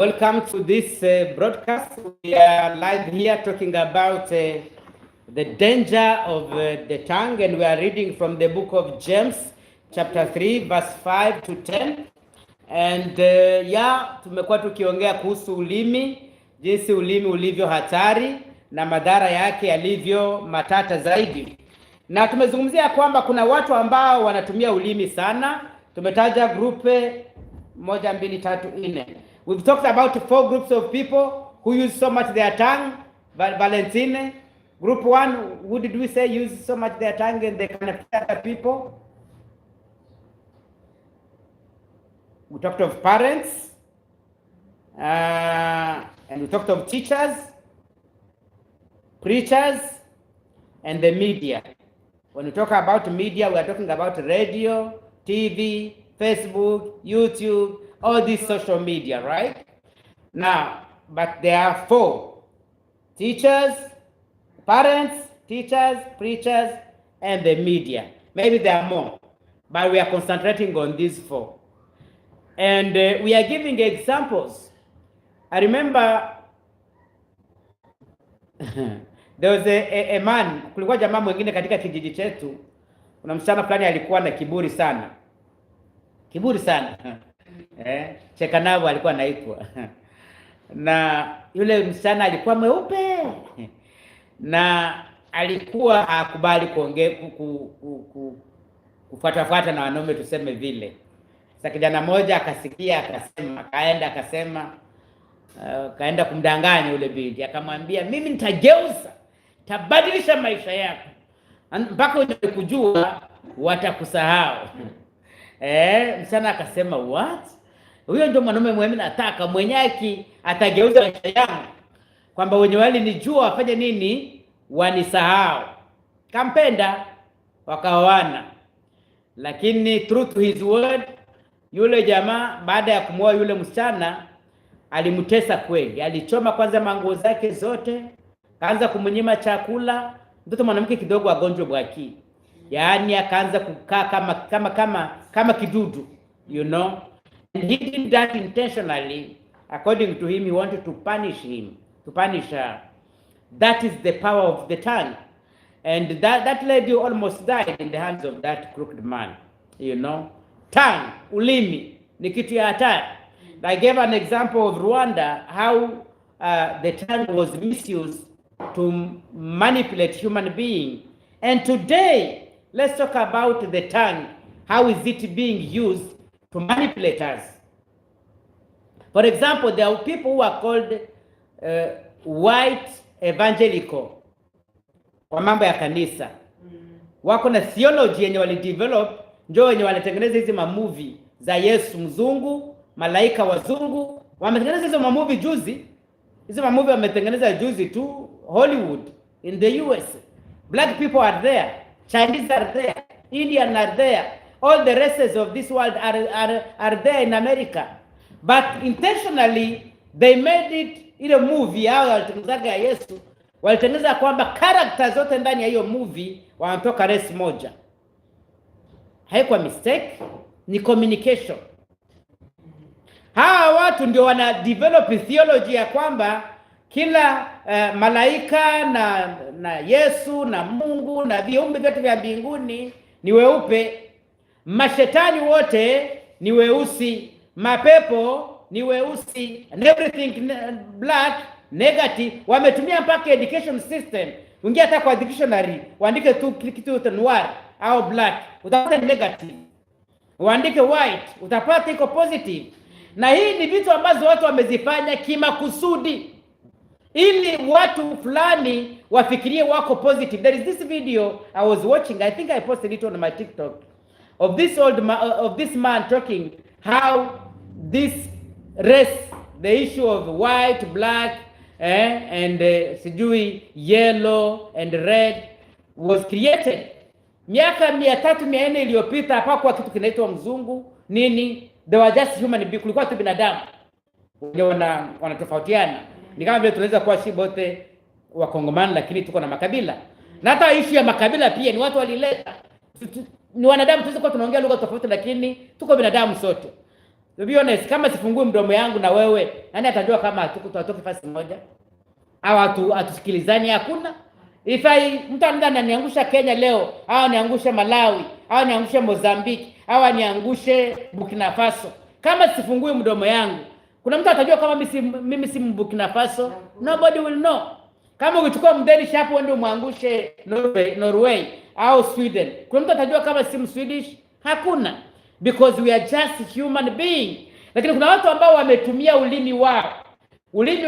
Welcome to this broadcast. We are live here talking about the danger of the tongue, and we are reading from the book of James, chapter 3, verse 5 to 10. And tumekuwa tukiongea kuhusu ulimi, jinsi ulimi ulivyo hatari na madhara yake yalivyo matata zaidi. Na tumezungumzia kwamba kuna watu ambao wanatumia ulimi sana. Tumetaja grupe 1, 2, 3, 4. We've talked about 4 groups of people who use so much their tongue. Valentine, group 1, who did we say use so much their tongue and they can affect other people? We talked of parents, and we talked of teachers, preachers, and the media. When we talk about media, we are talking about radio, TV, Facebook, YouTube, all these social media, right? Now, but there are 4: teachers, parents, teachers, preachers, and the media. Maybe there are more, but we are concentrating on these 4. And we are giving examples. I remember there was a man, kulikuwa jamaa mwingine katika kijiji chetu. Kuna msichana fulani alikuwa na kiburi sana. Kiburi sana. Chekanavu alikuwa anaitwa. Na yule msichana alikuwa mweupe. Na alikuwa hakubali kuongea kufuatafuata na wanaume, tuseme vile. Sasa kijana mmoja akasikia, akasema, kaenda kumdanganya yule binti, akamwambia, mimi nitajeuza, tabadilisha maisha yako mpaka utakujua watakusahau. Msichana akasema, what? Huyo ndio mwanaume mwenye nataka, mwenye atageuza maisha yangu, kwamba wenye walinijua wafanye nini? Wanisahau. Kampenda, wakaoana. Lakini true to his word, yule jamaa baada ya kumwoa yule msichana alimtesa kweli. Alichoma kwanza manguo zake zote, kaanza kumnyima chakula. Mtoto mwanamke kidogo agonjwa bwaki. Yaani akaanza kukaa kama kidudu, you know. And he did that intentionally. According to him, he wanted to punish her. That is the power of the tongue. And that lady almost died in the hands of that crooked man, you know. Tongue, ulimi, ni kitu ya hatari. I gave an example of Rwanda, how the tongue was misused to manipulate human being. And today, let's talk about the tongue. How is it being used to manipulate us? For example, there are people who are called white evangelical, kwa mambo ya kanisa. Wako na theology yenye walidevelop, ndio wenye wanatengeneza hizi mamovie za Yesu mzungu, malaika wazungu. Wametengeneza hizo mamovie juzi. Hizo mamovie wametengeneza juzi tu Hollywood, in the US. Black people are there, Chinese are there, Indian are there. All the races of this world are there in America. But intentionally they made it ile movie yao walitengeneza ya Yesu. Walitengeneza kwamba characters zote ndani ya hiyo movie wanatoka race moja. Haikuwa mistake, ni communication. Hawa watu ndio wana develop theology ya kwamba kila malaika na Yesu na Mungu na viumbe vyote vya mbinguni ni weupe. Mashetani wote ni weusi, mapepo ni weusi, and everything black, negative. Wametumia mpaka education system. Ungia hata kwa dictionary, uandike tu kitu noir au black, utapata negative. Uandike white, utapata iko positive. Na hii ni vitu ambazo watu wamezifanya kimakusudi ili watu fulani wafikirie wako positive. There is this video I was watching, I think I posted it on my TikTok, of this man talking how this race, the issue of white, black, and sijui yellow and red was created. Miaka 300-400 iliyopita hapakuwa kitu kinaitwa mzungu nini. They were just human beings. Kulikuwa tu binadamu wenye wanatofautiana. Ni kama vile tunaweza kuwa sisi wote wa Kongomani, lakini tuko na makabila. Na hata issue ya makabila pia ni watu walileta. Ni wanadamu, tunaweza kuwa tunaongea lugha tofauti, lakini tuko binadamu sote. To be honest, kama sifungui mdomo yangu na wewe, nani atajua kama hatutoki fasi moja? Au atusikilizani? Hakuna. Mtu ananiangusha Kenya leo, au niangushe Malawi, au niangushe Mozambique, au niangushe Burkina Faso, kama sifungui mdomo yangu, kuna mtu atajua kama mimi si Burkina Faso? Nobody will know. Kama ukichukua mdeni shapo uende umwangushe Norway au Sweden, kuna mtu atajua kama si Swedish? Hakuna, because we are just human being. Lakini kuna watu ambao wametumia ulimi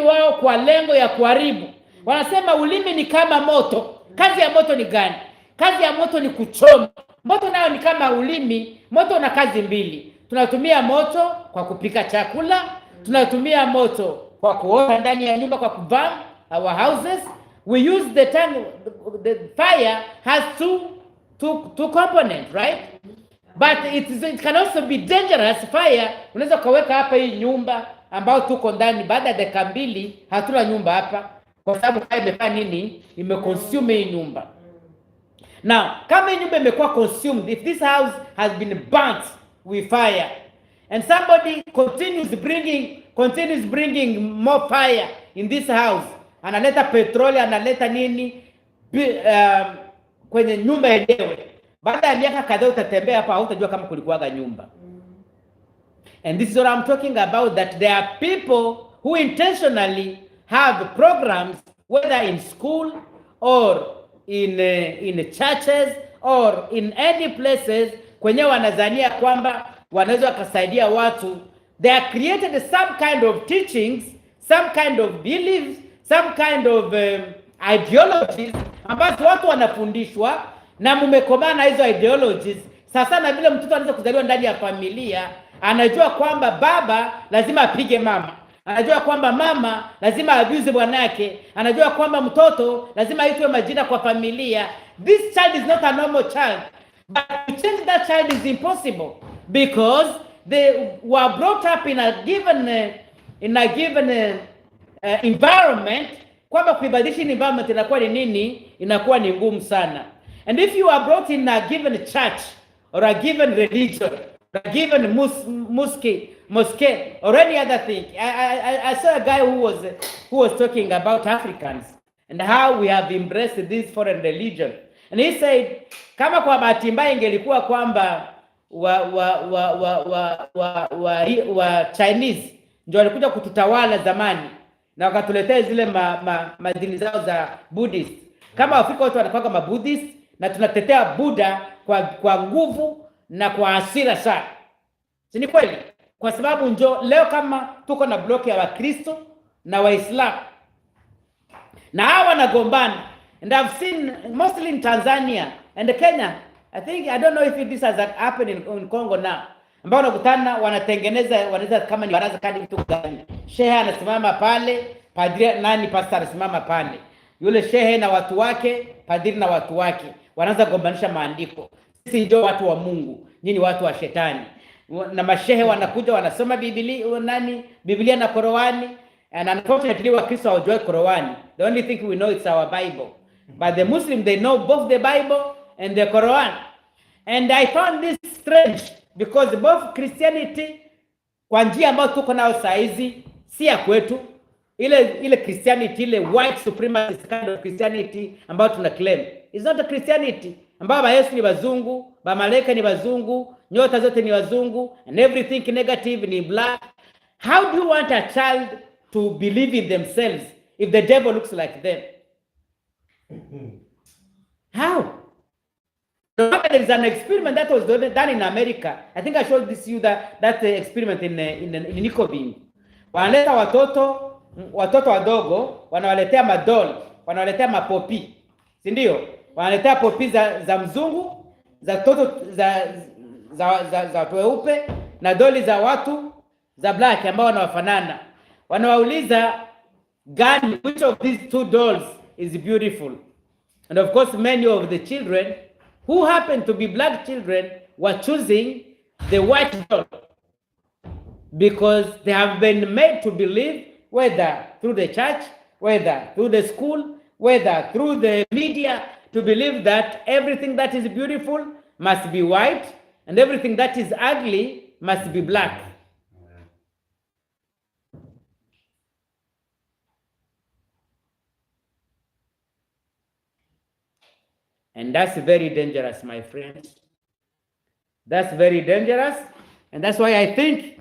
wao kwa lengo ya kuharibu. Wanasema ulimi ni kama moto. Kazi ya moto ni gani? Kazi ya moto ni kuchoma. Moto nayo ni kama ulimi. Moto una kazi mbili. Tunatumia moto kwa kupika chakula, tunatumia moto kwa kuota ndani ya nyumba, kwa kuburn our houses. We use the fire has two components, right? But it can also be dangerous. Fire unaweza kaweka hapa hii nyumba ambao tuko ndani, baada ya dakika 2 hatuna nyumba hapa, kwa sababu fire imefanya nini? Imeconsume hii nyumba. Now, kama hii nyumba imekuwa consumed, if this house has been burnt with fire and somebody continues bringing more fire in this house, analeta petroli, analeta nini kwenye nyumba yenyewe, baada ya miaka kadhaa utatembea hapa hautajua kama kulikuwaga nyumba. And this is what I'm talking about, that there are people who intentionally have programs, whether in school or in churches or in any places, kwenye wanazania kwamba wanaweza wakasaidia watu. They are created some kind of teachings, some kind of beliefs, some kind of ideologies ambazo watu wanafundishwa na mumekomana hizo ideologies. Sasa na vile mtoto anaweza kuzaliwa ndani ya familia, anajua kwamba baba lazima apige mama, anajua kwamba mama lazima abuse bwanake, anajua kwamba mtoto lazima aitwe majina kwa familia. This child is not a normal child, but to change that child is impossible, because they were brought up in a given environment, kwamba kuibadilisha environment inakuwa ni nini? Inakuwa ni ngumu sana. And if you are brought in a given church or a given religion, a given mosque or any other thing, I saw a guy who was talking about Africans and how we have embraced this foreign religion, and he said, kama kwa bahati mbaya ingelikuwa kwamba wa Chinese ndio walikuja kututawala zamani na wakatuletea zile madini zao za Buddhist, kama Afrika wote wanakuwa kama Buddhist na tunatetea Buddha kwa nguvu na kwa hasira sana. Si ni kweli? Kwa sababu leo kama tuko na block ya Wakristo na Waislamu na hawa wanagombana, and I've seen mostly in Tanzania and Kenya, I don't know if this has happened in Congo now, ambao wanakutana wanaweza kama ni baraza kadi mtu gani, shehe anasimama pale, pastor anasimama pale, yule shehe na watu wake, padri na watu wake, wanaanza kugombanisha maandiko. Sisi ndio watu wa Mungu, nyinyi watu wa shetani. Na mashehe wanakuja wanasoma Biblia na Qur'ani, and unfortunately Wakristo hawajui Qur'ani. The only thing we know is our Bible, but the Muslim, they know both the Bible and the Quran. And I found this strange, because both Christianity kwa njia ambayo tuko nao saa hizi si ya kwetu, ile Christianity, ile white supremacist kind of Christianity ambayo tuna claim is not a Christianity ambayo Yesu ni wazungu, malaika ni wazungu, nyota zote ni wazungu, and everything negative ni black. How do you want a child to believe in themselves if the devil looks like them? How? There is an experiment that was done in America. I think I showed this you that experiment in Nicobim. Wanaleta watoto wadogo, wanawaletea madol, wanawaletea mapopi, si ndio? Wanaletea popi za mzungu, za toto za weupe, na doli za watu za black ambao wanawafanana. Wanawauliza, gani, which of these two dolls is beautiful? And of course many of the children who happen to be black children were choosing the white doll, because they have been made to believe, whether through the church, whether through the school, whether through the media, to believe that everything that is beautiful must be white and everything that is ugly must be black. And that's very dangerous, my friends. That's very dangerous. And that's why I think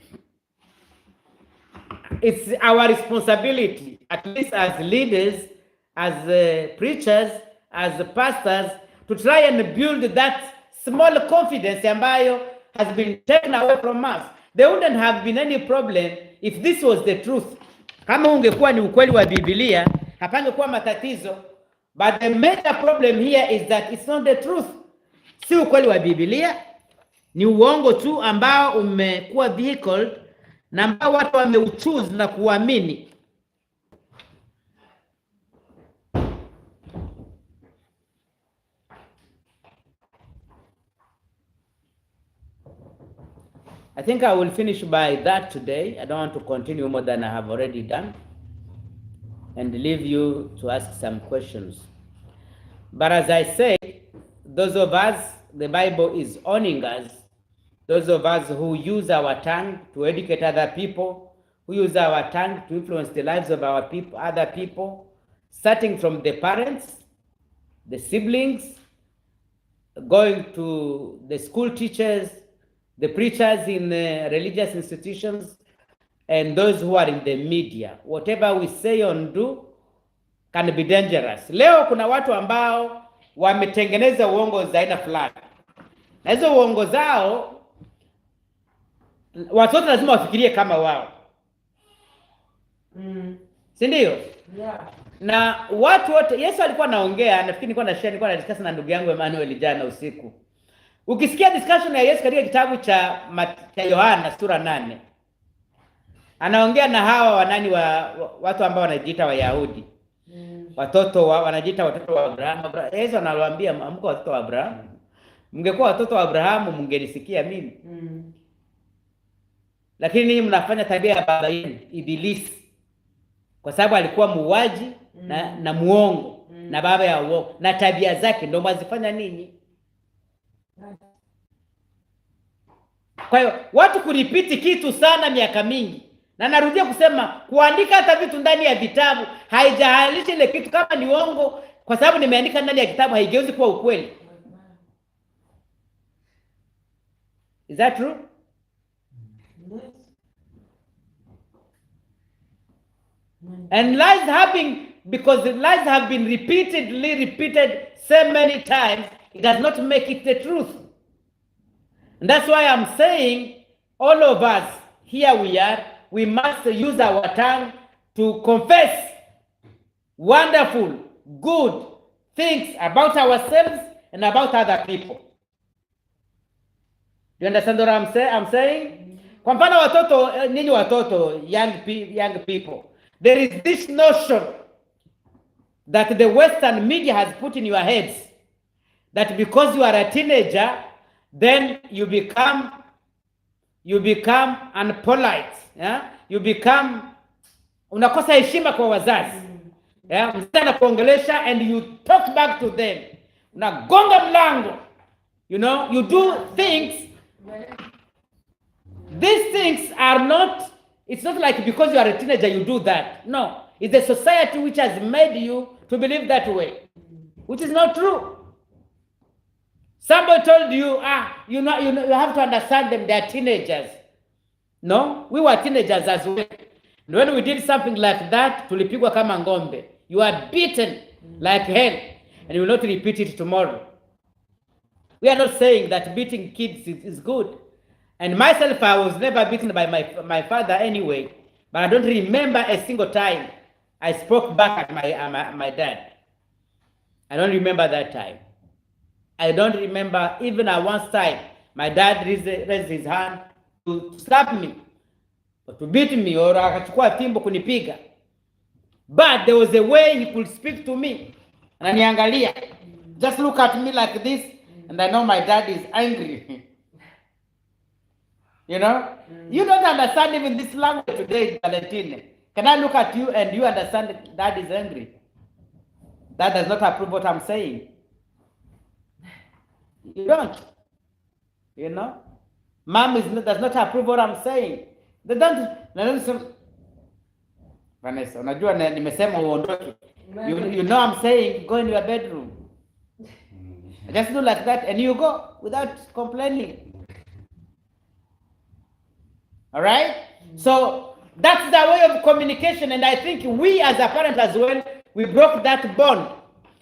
it's our responsibility, at least as leaders, as preachers, as pastors, to try and build that small confidence ambayo has been taken away from us. There wouldn't have been any problem if this was the truth. Kama ungekuwa ni ukweli wa Biblia, hapangekuwa matatizo. But the major problem here is that it's not the truth. Si ukweli wa Biblia, ni uongo tu ambao umekuwa vehicle na ambao watu wameuchoose na kuamini. I think I will finish by that today. I don't want to continue more than I have already done and leave you to ask some questions. But as I say, those of us, the Bible is owning us, those of us who use our tongue to educate other people, who use our tongue to influence the lives of our people, other people, starting from the parents, the siblings, going to the school teachers, the preachers in religious institutions, and those who are in the media. Whatever we say or do can be dangerous. Leo kuna watu ambao wametengeneza uongo za aina fulani, na hizo uongo zao watoto lazima wafikirie kama wao. Si ndio? Yeah. Na watu wote, Yesu alikuwa anaongea, nafikiri nilikuwa na discuss na ndugu yangu Emmanuel jana usiku. Ukisikia discussion ya Yesu katika kitabu cha Yohana sura 8, anaongea na hawa watu ambao wanajiita Wayahudi. Watoto wanajiita watoto wa Abrahamu. Yesu anawaambia, mko watoto wa Abrahamu. Mngekuwa watoto wa Abrahamu mngenisikia mimi. Lakini ninyi mnafanya tabia ya baba yenu Ibilisi. Kwa sababu alikuwa muuaji na muongo na baba ya uongo, na tabia zake ndio mwazifanya ninyi. Kwa hiyo watu kuripiti kitu sana miaka mingi, na narudia kusema kuandika hata vitu ndani ya vitabu haijalishi ile kitu kama ni uongo, kwa sababu nimeandika ndani ya kitabu haigeuzi kuwa ukweli. Is that true? Yes. And lies because the lies have been repeated so many times, it does not make it the truth. And that's why I'm saying, all of us, here we must use our tongue to confess wonderful, good things about ourselves and about other people. Do you understand what I'm saying? Kwa mfano watoto, ninyi watoto, young people, there is this notion that the Western media has put in your heads that because you are a teenager, then you become unpolite, yeah? You become unakosa heshima kwa wazazi. Yeah, msichana kuongelesha and you talk back to them. Unagonga mlango. You know, you do things. These things are not, it's not like because you are a teenager you do that. No, it's the society which has made you to believe that way, which is not true. Somebody told you, you have to understand them, they are teenagers. No, we were teenagers as well. And when we did something like that, tulipigwa kama ngombe. You are beaten like hell, and you will not repeat it tomorrow. We are not saying that beating kids is good. And myself, I was never beaten by my father anyway, but I don't remember a single time I spoke back at my dad. I don't remember that time. I don't remember even at one time my dad raised his hand to slap me or to beat me or akachukua fimbo kunipiga. But there was a way he could speak to me. Ananiangalia. Just look at me like this and I know my dad is angry. You know? You don't understand even this language today, Valentine. Can I look at you and you understand that dad is angry? That does not approve what I'm saying. You don't. You know? Mom does not approve what I'm saying. They don't. Vanessa, unajua nimesema uondoke. You know I'm saying go in your bedroom. Just do like that and you go without complaining. All right? So that's the way of communication, and I think we as a parent as well, we broke that bond.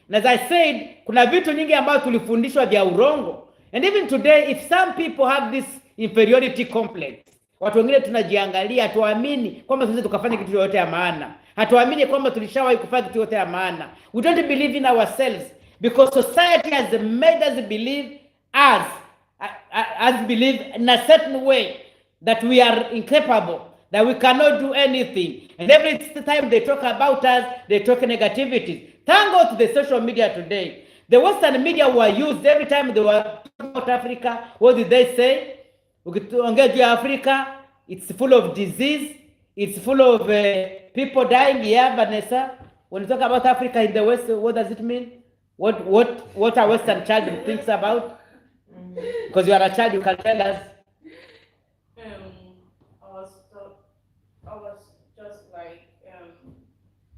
And as I said, kuna vitu nyingi ambayo tulifundishwa vya urongo. And even today, if some people have this inferiority complex, watu wengine tunajiangalia, hatuamini kwamba tunaweza tukafanya kitu yote ya maana. Hatuamini kwamba tulishawahi kufanya kitu yote ya maana. We don't believe in ourselves because society has made us believe in a certain way that we are incapable, that we cannot do anything. And every time they talk about us, they talk negativity. Thank God to the social media today. The Western media were used every time they were talking about Africa. What did they say? Africa, it's full of disease. It's full of people dying. Yeah, Vanessa. When you talk about Africa in the West, what does it mean? What a Western child thinks about? Because you are a child, you can tell us. I was just like,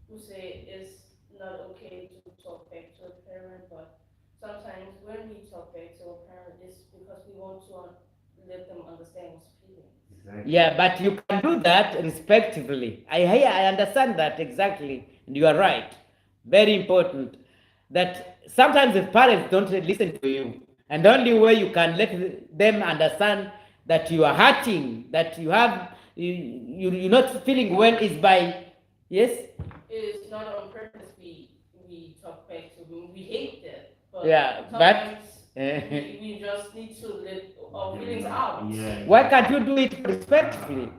who say it's not okay to talk back to a parent, but sometimes when we talk back to a parent, it's because we want to let them understand what's feeling. Exactly. Yeah, but you can do that respectively. I understand that exactly, and you are right. Very important that sometimes the parents don't listen to you, and the only way you can let them understand that you are hurting, that you have you're not feeling well is by yes. It's not on purpose. We talk back to them. We hate that. But yeah, but we just need to let our feelings out. Yeah. Why can't you do it respectfully?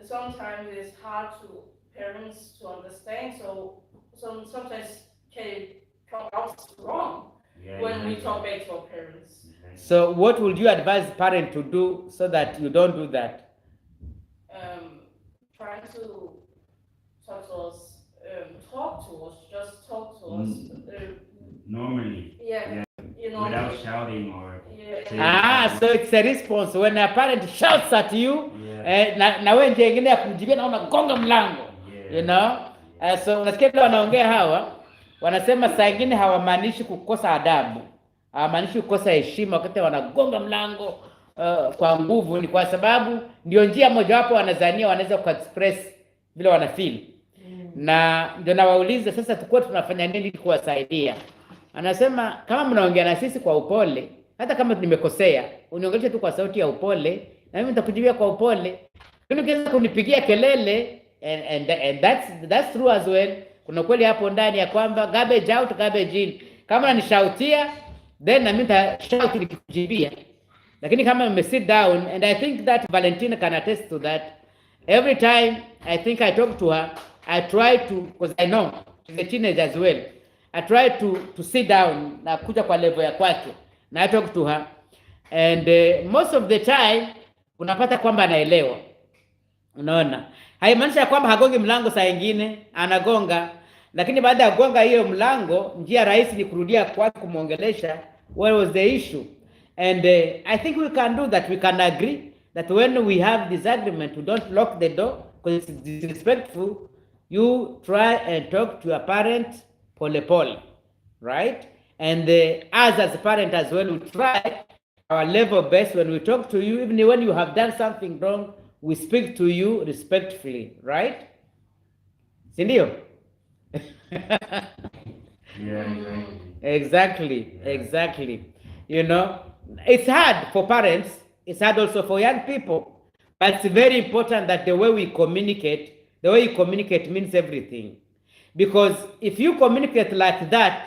Sometimes it's hard to parents to understand. So sometimes can come out wrong when we talk back to our parents. So what would you advise parents to do so that you don't do that? Trying to talk to us, just talk to us. Normally. Yeah. You know, without shouting or. Yeah. So it's a response when a parent shouts at you. Na wewe nje ingine ya kumjibia na unagonga mlango. You know? So unasikia vile wanaongea hawa, wanasema saa nyingine hawamaanishi kukosa adabu. Hawamaanishi kukosa heshima wakati wanagonga mlango kwa nguvu, ni kwa sababu ndio njia mojawapo wanazania wanaweza kuexpress vile wanafeel. Na ndio nawauliza sasa tukua tunafanya nini kuwasaidia. Anasema kama mnaongea na sisi kwa upole, hata kama nimekosea, uniongeleshe tu kwa sauti ya upole na mimi nitakujibia kwa upole. Lakini ukianza kunipigia kelele and that's true as well. Kuna kweli hapo ndani ya kwamba garbage out garbage in. Kama unanishautia then na mimi nitashout nikikujibia. Lakini kama me sit down, and I think that Valentina can attest to that. Every time I think I talk to her, I try to, because I know she's a teenager as well. I try to sit down na kuja kwa level ya kwake. Na I talk to her. And most of the time unapata kwamba anaelewa. Unaona? Haimaanishi kwamba hagongi mlango saa nyingine, anagonga. Lakini baada ya kugonga hiyo mlango, njia rahisi ni kurudia kwake kumuongelesha what was the issue. And I think we can do that. We can agree that when we have disagreement, we don't lock the door because it's disrespectful. You try and talk to your parent pole, right? And us as a parent as well, we try our level best when we talk to you. Even when you have done something wrong, we speak to you respectfully, right? Sindio? Yeah, exactly. You know, it's hard for parents. It's hard also for young people. But it's very important that the way we communicate, the way you communicate means everything. Because if you communicate like that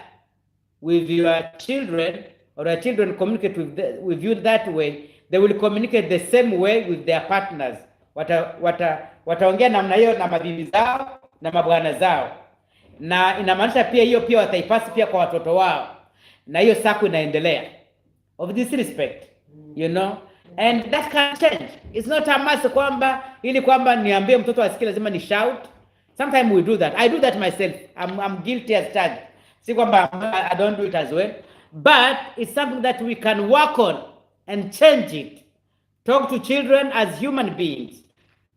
with your children, or your children communicate with you that way, they will communicate the same way with their partners. Wataongea namna hiyo na mabibi zao na mabwana zao. Na inamaanisha pia hiyo pia wataipasi pia kwa watoto wao. Na hiyo saku inaendelea. Of this respect, you know, and that can change. It's not a must kwamba ili kwamba niambie mtoto asikie lazima ni shout. Sometimes we do that. I do that myself. I'm guilty as charged. Si kwamba I don't do it as well, but it's something that we can work on and change it. Talk to children as human beings,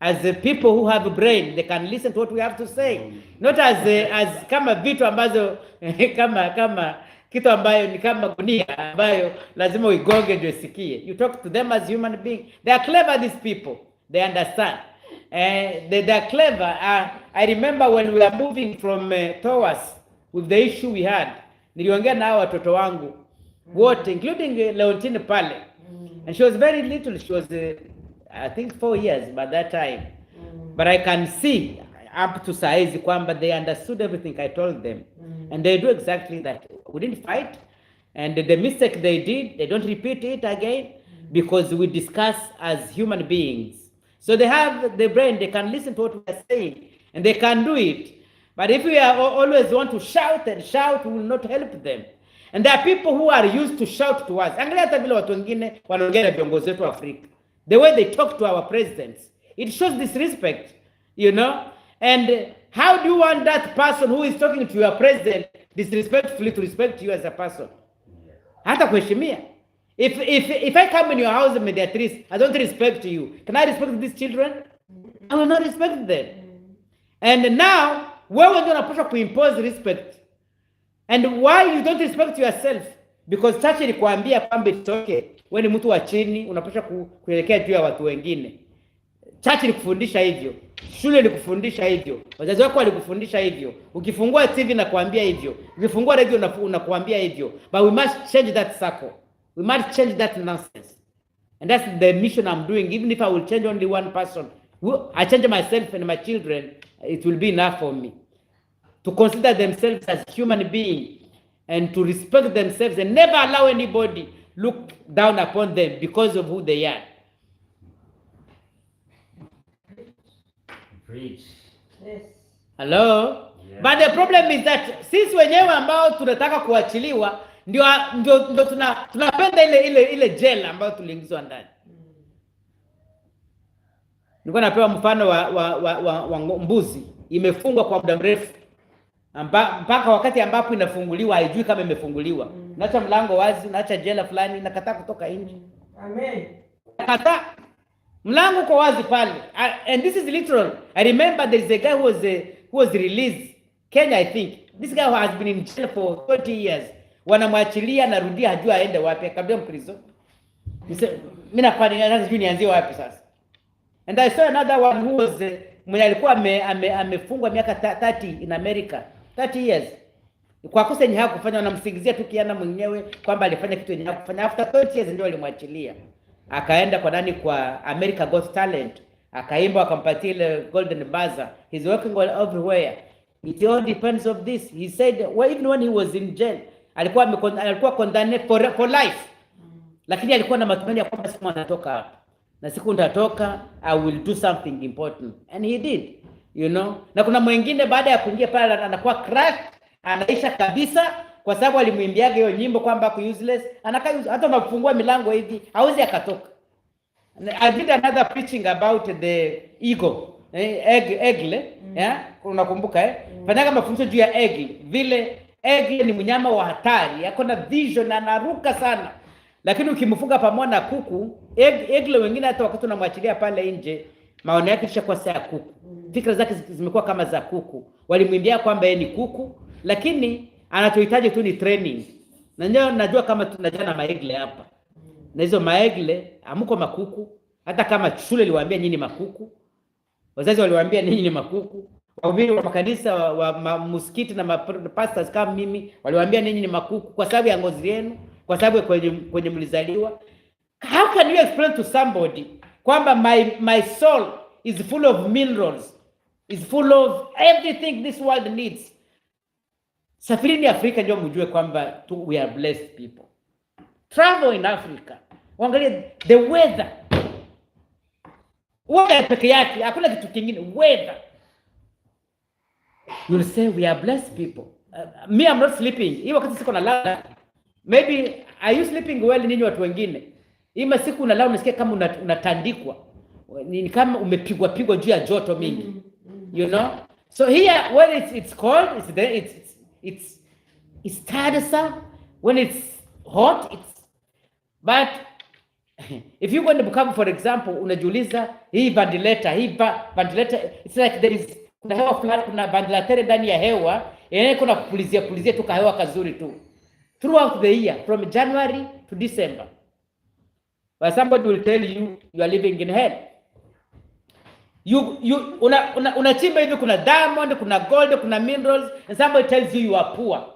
as the people who have a brain. They can listen to what we have to say, not as kama vitu ambazo kitu ambayo ni kama gunia ambayo lazima uigonge ndio isikie. You talk to them as human being. They are clever, these people. They understand. They are clever. I remember when we are moving from Towas with the issue we had. Niliongea na watoto wangu wote, including Leontine pale. And she was very little. She was, I think 4 years by that time. But I can see up to saizi kwamba they understood everything I told them. And they do exactly that. We didn't fight. And the mistake they did, they don't repeat it again because we discuss as human beings. So they have the brain, they can listen to what we are saying and they can do it. But if we are always want to shout and shout, we will not help them. And there are people who are used to shout to us. Angalia hata vile watu wengine wanaongea na viongozi wetu wa Afrika. The way they talk to our presidents, it shows disrespect, you know. And how do you want that person who is talking to your president disrespectfully to respect you as a person? Hata kuheshimia. If I come in your house, mediatrice, I don't respect you. Can I respect these children? I will not respect them. And now, wewe ndio unapaswa kuimpose respect. And why you don't respect yourself? Because church ilikuambia kwamba it's okay. Wewe ni mtu wa chini, unapaswa kuelekea juu ya watu wengine. Church ilikufundisha hivyo. Shule ilikufundisha hivyo. Wazazi wako walikufundisha hivyo. Ukifungua TV na kuambia hivyo. Ukifungua radio unakuambia hivyo. But we must change that circle. We must change that nonsense. And that's the mission I'm doing. Even if I will change only one person, I change myself and my children, it will be enough for me. To consider themselves as human beings and to respect themselves and never allow anybody look down upon them because of who they are. Preach. Yes. Hello? Yeah. But the problem is that sisi wenyewe ambao tunataka kuachiliwa ndio tunapenda ile jela ambayo tuliingizwa ndani. Nilikuwa napewa mfano wa mbuzi imefungwa kwa muda mrefu. Mpaka wakati ambapo inafunguliwa haijui kama imefunguliwa. Naacha mlango wazi, naacha jela fulani, nakataa kutoka nje. Amen. Nakataa. Mlango kwa wazi pale. And this is literal. I remember there is a guy who was released, Kenya I think. This guy has been in jail for 20 years. Wanamwachilia narudia hajua aende wapi. Akamwambia Mkristo. Mimi nafanya sijui nianzie wapi sasa. And I saw another one who was mwenye alikuwa amefungwa miaka 30 in America. 30 years. Kwa kosa yenye hakufanya, wanamsingizia tu kiana mwenyewe kwamba alifanya kitu yenye hakufanya. After 30 years ndio walimwachilia. Akaenda kwa nani, kwa America Got Talent. Akaimba, akampatia ile golden buzzer. He's working all everywhere. It all depends of this. He said, well, even when he was in jail, alikuwa condemned for life. Lakini alikuwa na matumaini ya kwamba siku anatoka hapa. Na siku nitatoka, I will do something important. And he did, you know. Na kuna mwingine baada ya kuingia pale anakuwa cracked, anaisha kabisa kwa sababu alimwimbiaga hiyo nyimbo kwamba ako useless. Anakaa hata unafungua milango hivi, hauzi akatoka. I did another preaching about the eagle, eagle, yeah? Unakumbuka Fanya mafunzo juu ya eagle. Vile eagle ni mnyama wa hatari, yako na vision na anaruka sana. Lakini ukimfunga pamoja na kuku, eagle wengine hata wakati unamwachilia pale nje, maono yake kisha kwa saa kuku. Fikra zake zimekuwa kama za kuku. Walimwimbia kwamba yeye ni kuku, lakini anachohitaji tu ni training. Na leo najua kama tunajana maeagle hapa. Na hizo maeagle amuko makuku, hata kama shule liwaambia nyinyi makuku. Wazazi waliwaambia nyinyi ni makuku. Wahubiri wa makanisa wa msikiti na pastors kama mimi waliwaambia nyinyi ni makuku kwa sababu ya ngozi yenu, kwa sababu kwenye mlizaliwa. How can you explain to somebody kwamba my soul is full of minerals, is full of everything this world needs? Safirini Afrika ndio mjue kwamba we are blessed people. Travel in Africa. Angalia the weather. Weather peke yake, hakuna kitu kingine, weather. You'll say we are blessed people. Me, I'm not sleeping. Hii wakati siko nalala. Maybe are you sleeping well ninyi watu wengine? Hii siku unalala unasikia kama unatandikwa. Ni kama umepigwa juu ya joto mingi. You know? So here when it's cold, it's tiresome. When it's hot, but if you go to Bukavu for example, unajiuliza hii ventilator, it's like there is kuna hewa fulani, kuna ventilator ndani ya hewa, kuna kupulizia tu kahewa kazuri tu. throughout the year from January to December. But somebody will tell you you are living in hell. Unachimba hivi, kuna diamond, kuna gold, kuna minerals, and somebody tells you you are poor.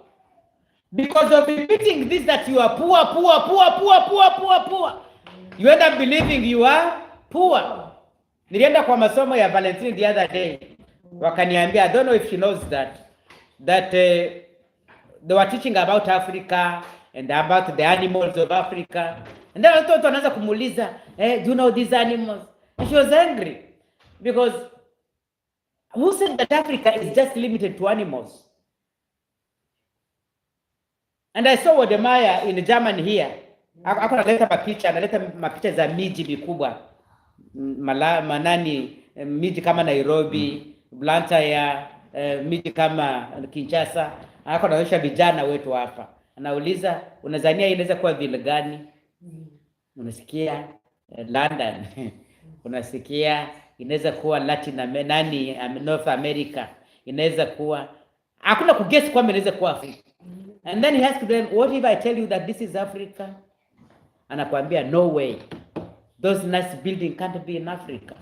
Because of repeating this that you are poor. You end up believing you are poor. Nilienda kwa masomo ya Valentine the other day. Wakaniambia, I don't know if she knows that they were teaching about Africa and about the animals of Africa. And then watoto wanaanza kumuuliza, do you know these animals? And she was angry because who said that Africa is just limited to animals? And I saw Wodemaya in Germany here. Ako analeta mapicha za miji mikubwa. Miji kama Nairobi, Blantyre, miji kama Kinshasa. Ako anaonyesha vijana wetu hapa. Anauliza, unadhania inaweza kuwa vile gani? Unasikia London. Unasikia inaweza kuwa North America. Inaweza kuwa hakuna kuguess kwamba inaweza kuwa Afrika. And then he asked them, what if I tell you that this is Africa? Anakuambia, no way. Those nice buildings can't be in Africa.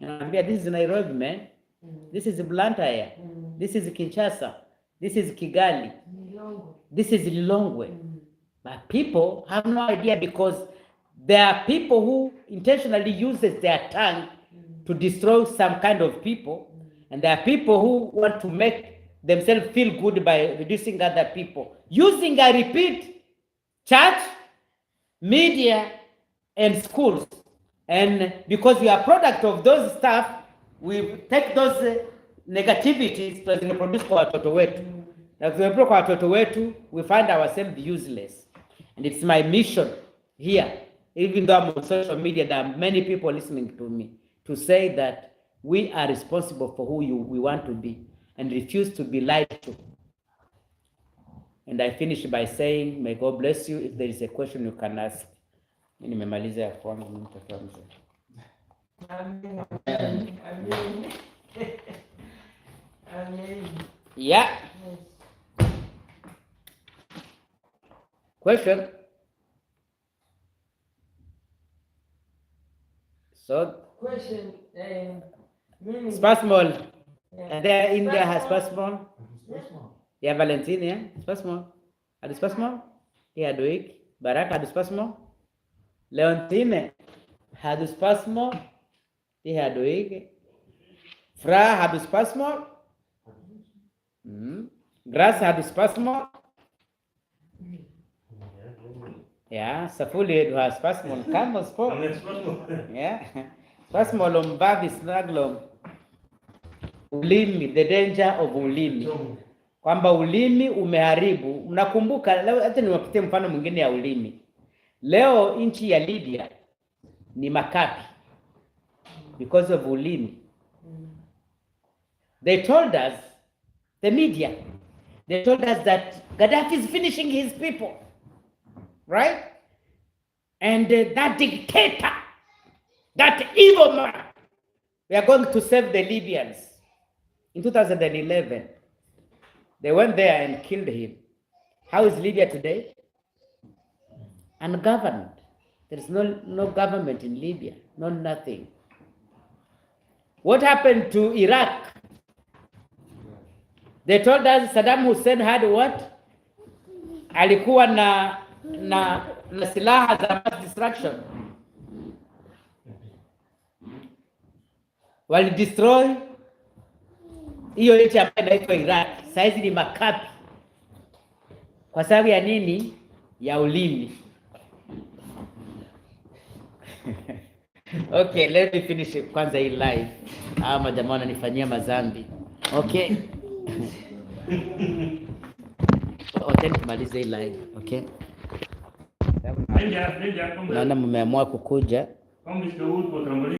Anakuambia, this is Nairobi, man. This is Blantyre. This is Kinshasa. This is Kigali. This is Lilongwe. But people have no idea because there are people who intentionally uses their tongue to destroy some kind of people. And there are people who want to make themselves feel good by reducing other people. Using, I repeat, church, media, and schools. And because we are product of those stuff, we take those negativities to reproduce kwa watoto wetu. Na kwa watoto wetu, we find ourselves useless. And it's my mission here, even though I'm on social media, there are many people listening to me, to say that we are responsible for who we want to be and refuse to be lied to. And I finish by saying, may God bless you. If there is a question you can ask. Nimemaliza ya kwangu, mtoto wa mzee. Amen. Amen. Amen. Yeah. Question? So, question. Spasmol. There India has spasmol. Yeah, Valentine, yeah? Spasmol. Had spasmol? Yeah, Doik. Baraka had spasmol. Leontine had spasmol. He had Doik. Fra had spasmol. Grass had spasmol. Yeah, Safuli has spasmol. Come, spasmol. Yeah. Spasmol umbavi snaglom. Ulimi, the danger of ulimi. Kwamba ulimi umeharibu. Mnakumbuka, hata niwapitie mfano mwingine ya ulimi. Leo nchi ya Libya ni makapi because of ulimi. They told us, the media, they told us that Gaddafi is finishing his people. Right? And that dictator, that evil man, we are going to save the Libyans. In 2011, they went there and killed him. How is Libya today? Ungoverned. There is no government in Libya, no nothing. What happened to Iraq? They told us Saddam Hussein had what? Alikuwa na silaha za mass destruction. Wali destroy hiyo nchi ambayo inaitwa Iraq. Saizi ni makapi. Kwa sababu ya nini? Ya ulimi. Okay, let me finish kwanza hii live. Ama jamaa wananifanyia mazambi. Okay. Then tumalize hii live. Okay. Naona mmeamua kukuja.